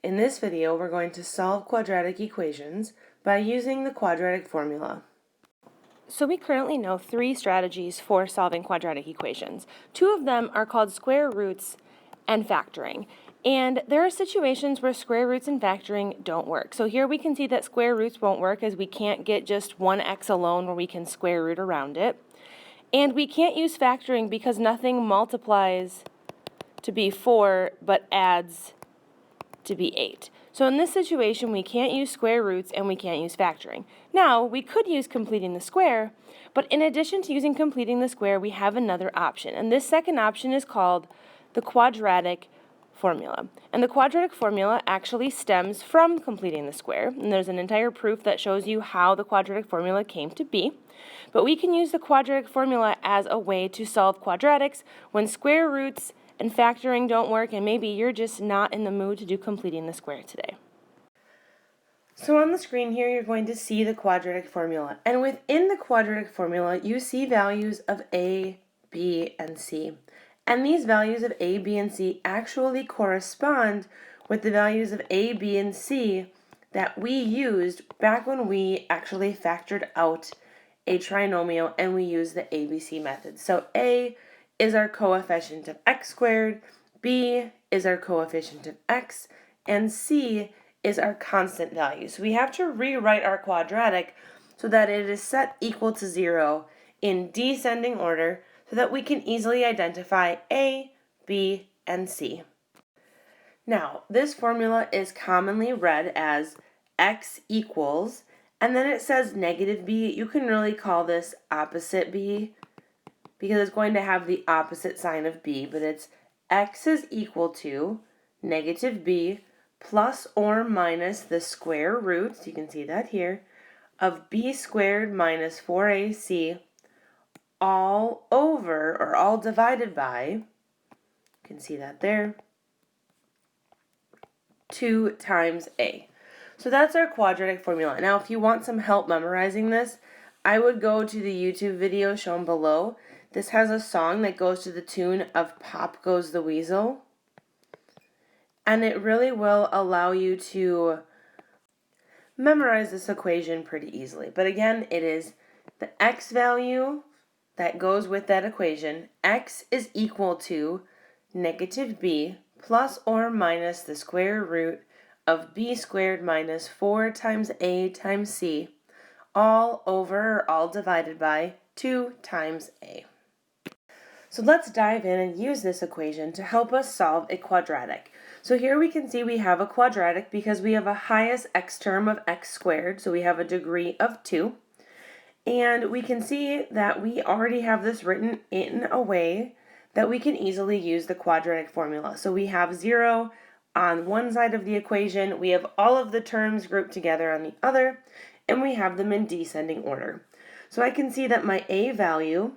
In this video, we're going to solve quadratic equations by using the quadratic formula. So we currently know 3 strategies for solving quadratic equations. 2 of them are called square roots and factoring. And there are situations where square roots and factoring don't work. So here we can see that square roots won't work as we can't get just one x alone where we can square root around it. And we can't use factoring because nothing multiplies to be 4 but adds to be 8. So in this situation, we can't use square roots and we can't use factoring. Now, we could use completing the square, but in addition to using completing the square, we have another option. And this second option is called the quadratic formula. And the quadratic formula actually stems from completing the square. And there's an entire proof that shows you how the quadratic formula came to be. But we can use the quadratic formula as a way to solve quadratics when square roots and factoring don't work, and maybe you're just not in the mood to do completing the square today. So on the screen here, you're going to see the quadratic formula. And within the quadratic formula, you see values of a, b, and c. And these values of a, b, and c actually correspond with the values of a, b, and c that we used back when we actually factored out a trinomial and we used the ABC method. So a is our coefficient of x squared, b is our coefficient of x, and c is our constant value. So we have to rewrite our quadratic so that it is set equal to 0 in descending order so that we can easily identify a, b, and c. Now, this formula is commonly read as x equals, and then it says negative b. You can really call this opposite b, because it's going to have the opposite sign of b, but it's x is equal to negative b plus or minus the square root, so you can see that here, of b squared minus 4ac all over, or all divided by, you can see that there, 2 times a. So that's our quadratic formula. Now, if you want some help memorizing this, I would go to the YouTube video shown below. This has a song that goes to the tune of Pop Goes the Weasel. And it really will allow you to memorize this equation pretty easily. But again, it is the x value that goes with that equation. X is equal to negative b plus or minus the square root of b squared minus 4 times a times c, all over or all divided by 2 times a. So let's dive in and use this equation to help us solve a quadratic. So here we can see we have a quadratic because we have a highest x term of x squared, so we have a degree of 2. And we can see that we already have this written in a way that we can easily use the quadratic formula. So we have 0 on one side of the equation, we have all of the terms grouped together on the other, and we have them in descending order. So I can see that my a value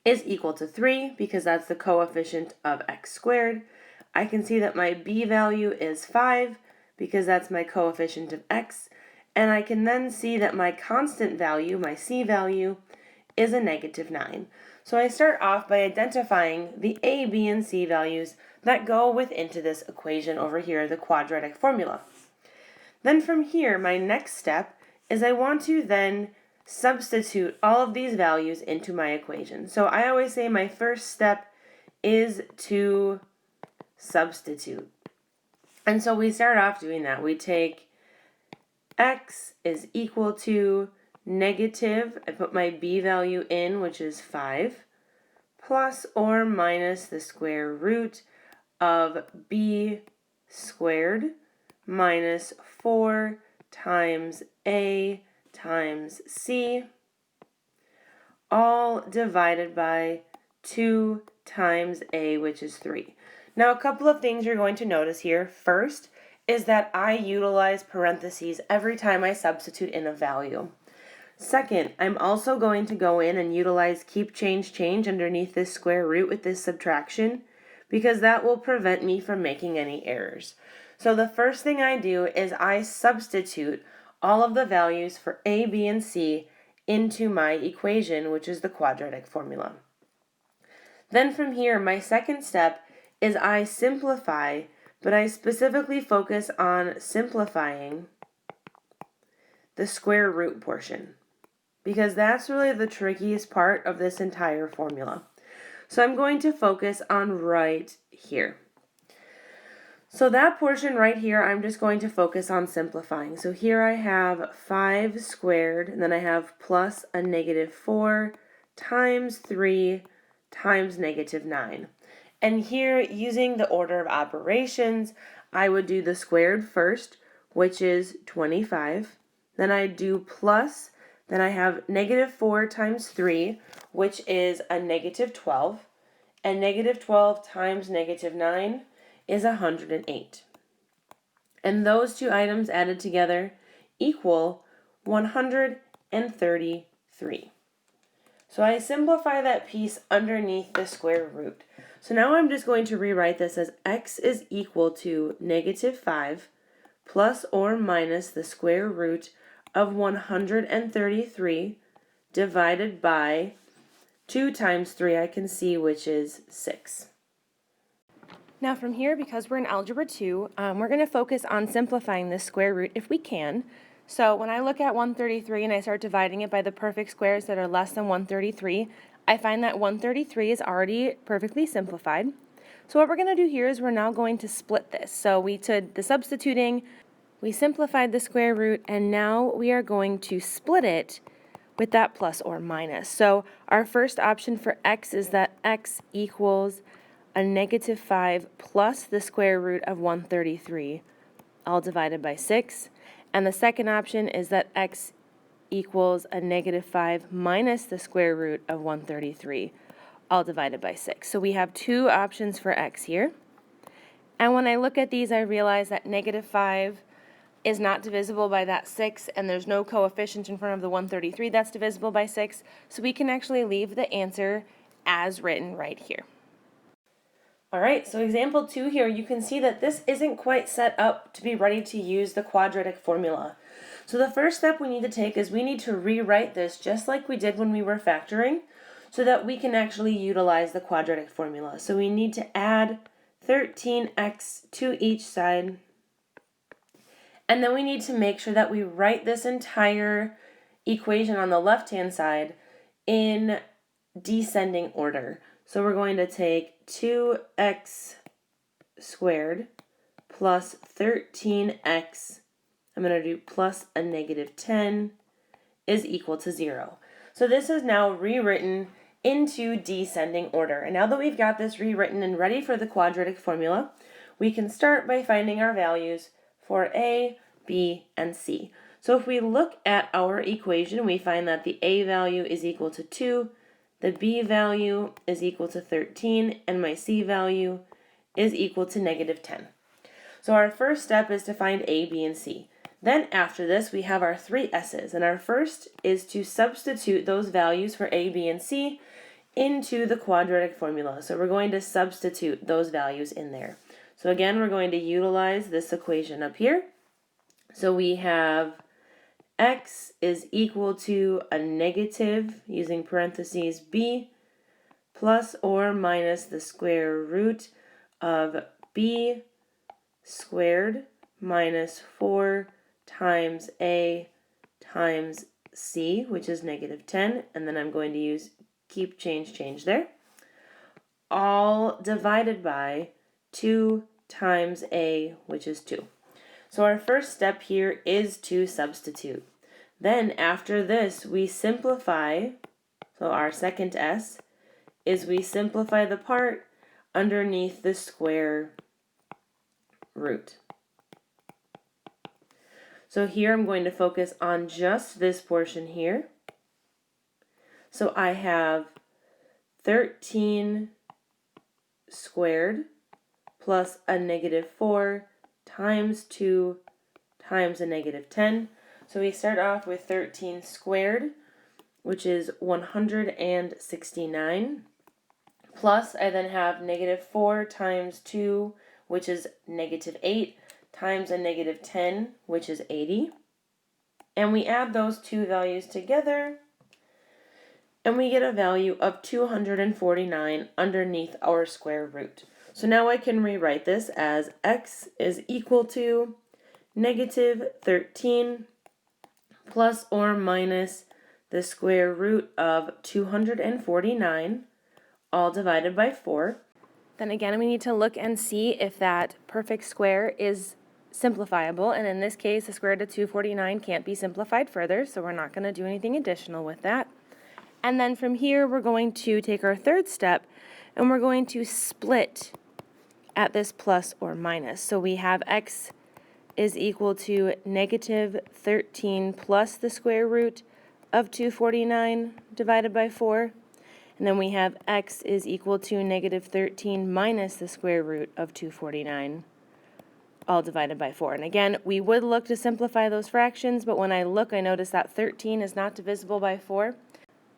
is equal to 3 because that's the coefficient of x squared. I can see that my b value is 5 because that's my coefficient of x. And I can then see that my constant value, my c value, is a negative 9. So I start off by identifying the a, b, and c values that go within this equation over here, the quadratic formula. Then from here, my next step is I want to then substitute all of these values into my equation. So I always say my first step is to substitute. And so we start off doing that. We take x is equal to negative, I put my b value in, which is 5, plus or minus the square root of b squared minus 4 times a times c, all divided by 2 times a, which is 3. Now, a couple of things you're going to notice here. First is that I utilize parentheses every time I substitute in a value. Second, I'm also going to go in and utilize keep, change underneath this square root with this subtraction, because that will prevent me from making any errors. So the first thing I do is I substitute all of the values for a, b, and c into my equation, which is the quadratic formula. Then from here, my second step is I simplify but I specifically focus on simplifying the square root portion, because that's really the trickiest part of this entire formula. So I'm going to focus on right here. So that portion right here, I'm just going to focus on simplifying. So here I have 5 squared, and then I have plus a negative 4 times 3 times negative 9. And here, using the order of operations, I would do the squared first, which is 25. Then I do plus, then I have negative 4 times 3, which is a negative 12. And negative 12 times negative 9 is 108. And those two items added together equal 133. So I simplify that piece underneath the square root. So now I'm just going to rewrite this as x is equal to negative 5 plus or minus the square root of 133 divided by 2 times 3 I can see, which is 6. Now from here, because we're in Algebra 2, we're going to focus on simplifying this square root if we can. So when I look at 133 and I start dividing it by the perfect squares that are less than 133, I find that 133 is already perfectly simplified. So what we're going to do here is we're now going to split this. So we did the substituting, we simplified the square root, and now we are going to split it with that plus or minus. So our first option for x is that x equals a negative 5 plus the square root of 133, all divided by 6. And the second option is that x equals a negative 5 minus the square root of 133, all divided by 6. So we have two options for x here. And when I look at these, I realize that negative 5 is not divisible by that 6, and there's no coefficient in front of the 133 that's divisible by 6. So we can actually leave the answer as written right here. All right, so example 2 here, you can see that this isn't quite set up to be ready to use the quadratic formula. So the first step we need to take is we need to rewrite this just like we did when we were factoring so that we can actually utilize the quadratic formula. So we need to add 13x to each side, and then we need to make sure that we write this entire equation on the left-hand side in descending order. So we're going to take 2x squared plus 13x, I'm going to do plus a negative 10, is equal to 0. So this is now rewritten into descending order. And now that we've got this rewritten and ready for the quadratic formula, we can start by finding our values for a, b, and c. So if we look at our equation, we find that the a value is equal to 2, the b value is equal to 13, and my c value is equal to negative 10. So our first step is to find a, b, and c. Then after this, we have our three s's, and our first is to substitute those values for a, b, and c into the quadratic formula. So we're going to substitute those values in there. So again, we're going to utilize this equation up here. So we have x is equal to a negative, using parentheses, b, plus or minus the square root of b squared minus 4 times a times c, which is negative 10, and then I'm going to use keep, change there, all divided by 2 times a, which is 2. So our first step here is to substitute. Then after this, we simplify, so our second s is we simplify the part underneath the square root. So here I'm going to focus on just this portion here. So I have 13 squared plus a negative 4 times 2 times a negative 10. So we start off with 13 squared, which is 169, plus I then have negative 4 times 2, which is negative 8, times a negative 10, which is 80. And we add those two values together, and we get a value of 249 underneath our square root. So now I can rewrite this as x is equal to negative 13 plus or minus the square root of 249, all divided by 4. Then again, we need to look and see if that perfect square is simplifiable, and in this case, the square root of 249 can't be simplified further, so we're not going to do anything additional with that. And then from here, we're going to take our third step, and we're going to split at this plus or minus. So we have x is equal to negative 13 plus the square root of 249 divided by 4. And then we have x is equal to negative 13 minus the square root of 249, all divided by 4. And again, we would look to simplify those fractions, but when I look, I notice that 13 is not divisible by 4.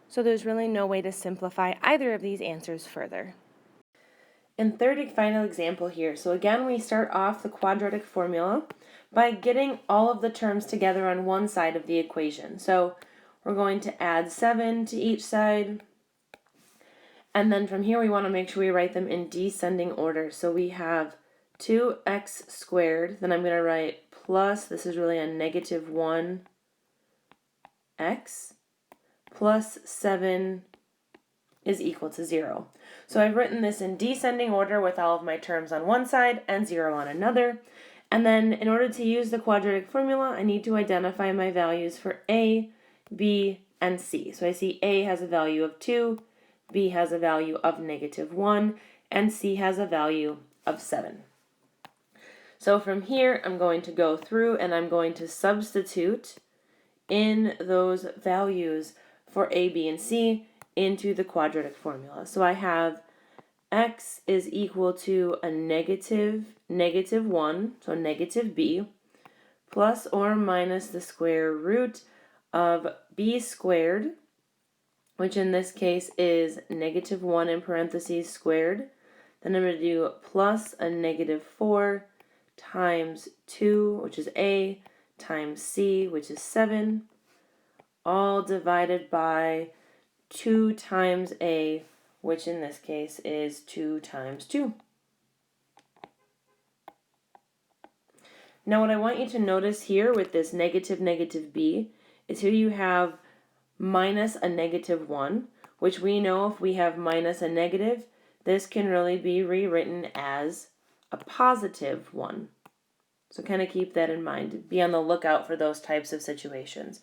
So there's really no way to simplify either of these answers further. And third and final example here. So again, we start off the quadratic formula by getting all of the terms together on one side of the equation. So we're going to add 7 to each side. And then from here, we want to make sure we write them in descending order. So we have 2x squared. Then I'm going to write plus, this is really a negative 1x, plus 7 is equal to 0. So I've written this in descending order with all of my terms on one side and 0 on another. And then in order to use the quadratic formula, I need to identify my values for a, b, and c. So I see a has a value of 2, b has a value of negative 1, and c has a value of 7. So from here, I'm going to go through and I'm going to substitute in those values for a, b, and c into the quadratic formula. So I have x is equal to a negative 1, so negative b, plus or minus the square root of b squared, which in this case is negative 1 in parentheses squared. Then I'm going to do plus a negative 4 times 2, which is a, times c, which is 7, all divided by 2 times a, which in this case is 2 times 2. Now what I want you to notice here with this negative b is here you have minus a negative 1, which we know if we have minus a negative, this can really be rewritten as a positive 1. So kind of keep that in mind. Be on the lookout for those types of situations.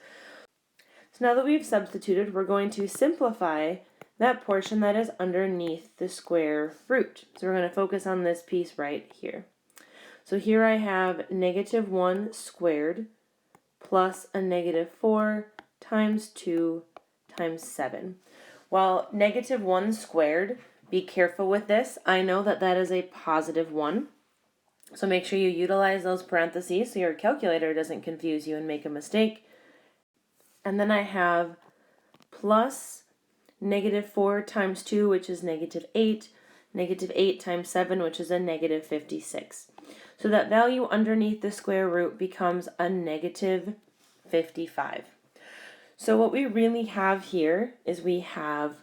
So now that we've substituted, we're going to simplify that portion that is underneath the square root. So we're going to focus on this piece right here. So here I have negative 1 squared plus a negative 4 times 2 times 7. While negative 1 squared, be careful with this. I know that that is a positive 1. So make sure you utilize those parentheses so your calculator doesn't confuse you and make a mistake. And then I have plus negative 4 times 2, which is negative 8, negative 8 times 7, which is a negative 56. So that value underneath the square root becomes a negative 55. So what we really have here is we have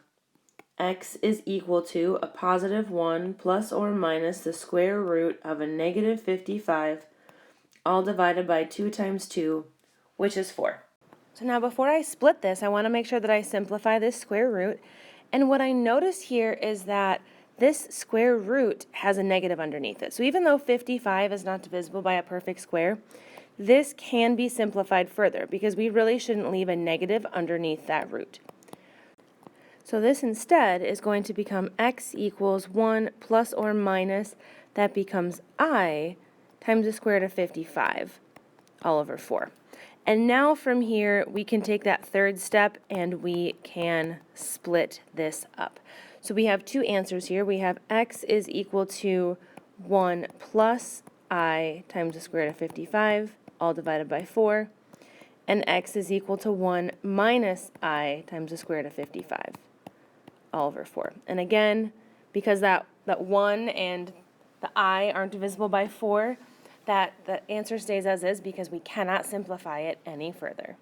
x is equal to a positive 1 plus or minus the square root of a negative 55, all divided by 2 times 2, which is 4. So now before I split this, I want to make sure that I simplify this square root. And what I notice here is that this square root has a negative underneath it. So even though 55 is not divisible by a perfect square, this can be simplified further because we really shouldn't leave a negative underneath that root. So this instead is going to become x equals 1 plus or minus, that becomes I times the square root of 55 all over 4. And now from here we can take that third step and we can split this up. So we have two answers here. We have x is equal to 1 plus I times the square root of 55 all divided by 4, and x is equal to 1 minus I times the square root of 55 all over 4. And again, because that 1 and the I aren't divisible by 4, that the answer stays as is because we cannot simplify it any further.